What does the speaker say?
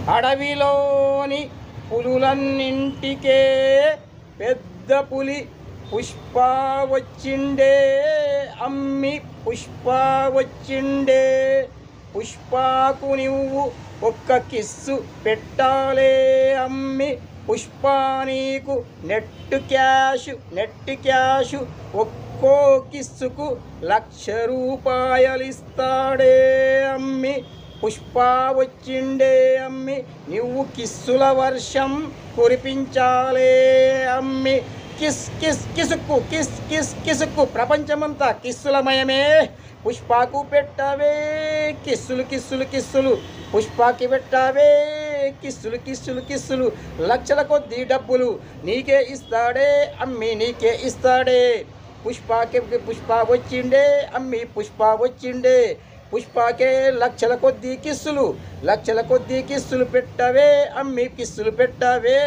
అడవిలోని పులులన్నింటికే పెద్ద పులి పుష్ప వచ్చిండే అమ్మి పుష్ప వచ్చిండే. పుష్పకు నువ్వు ఒక్క కిస్సు పెట్టాలే అమ్మి పుష్ప నీకు నెట్ క్యాషు ఒక్కో కిస్సుకు 1,00,000 రూపాయలిస్తాడే అమ్మి పుష్ప వచ్చిండే అమ్మి. నువ్వు కిస్సుల వర్షం కురిపించాలే అమ్మి. కిస్ కిస్ కిసుక్కు కిస్ కిస్ కిసుక్కు ప్రపంచమంతా కిస్సులమయమే. పుష్పకు పెట్టవే కిస్సులు కిస్సులు కిస్సులు పుష్పకి పెట్టవే కిస్సులు కిస్సులు కిస్సులు. 1,00,000 కొద్దీ డబ్బులు నీకే ఇస్తాడే అమ్మి నీకే ఇస్తాడే. పుష్ప వచ్చిండే అమ్మి పుష్ప వచ్చిండే. పుష్పకే 1,00,000 కొద్దీ కిస్సులు 1,00,000 కొద్దీ కిస్సులు పెట్టవే అమ్మి కిస్సులు పెట్టవే.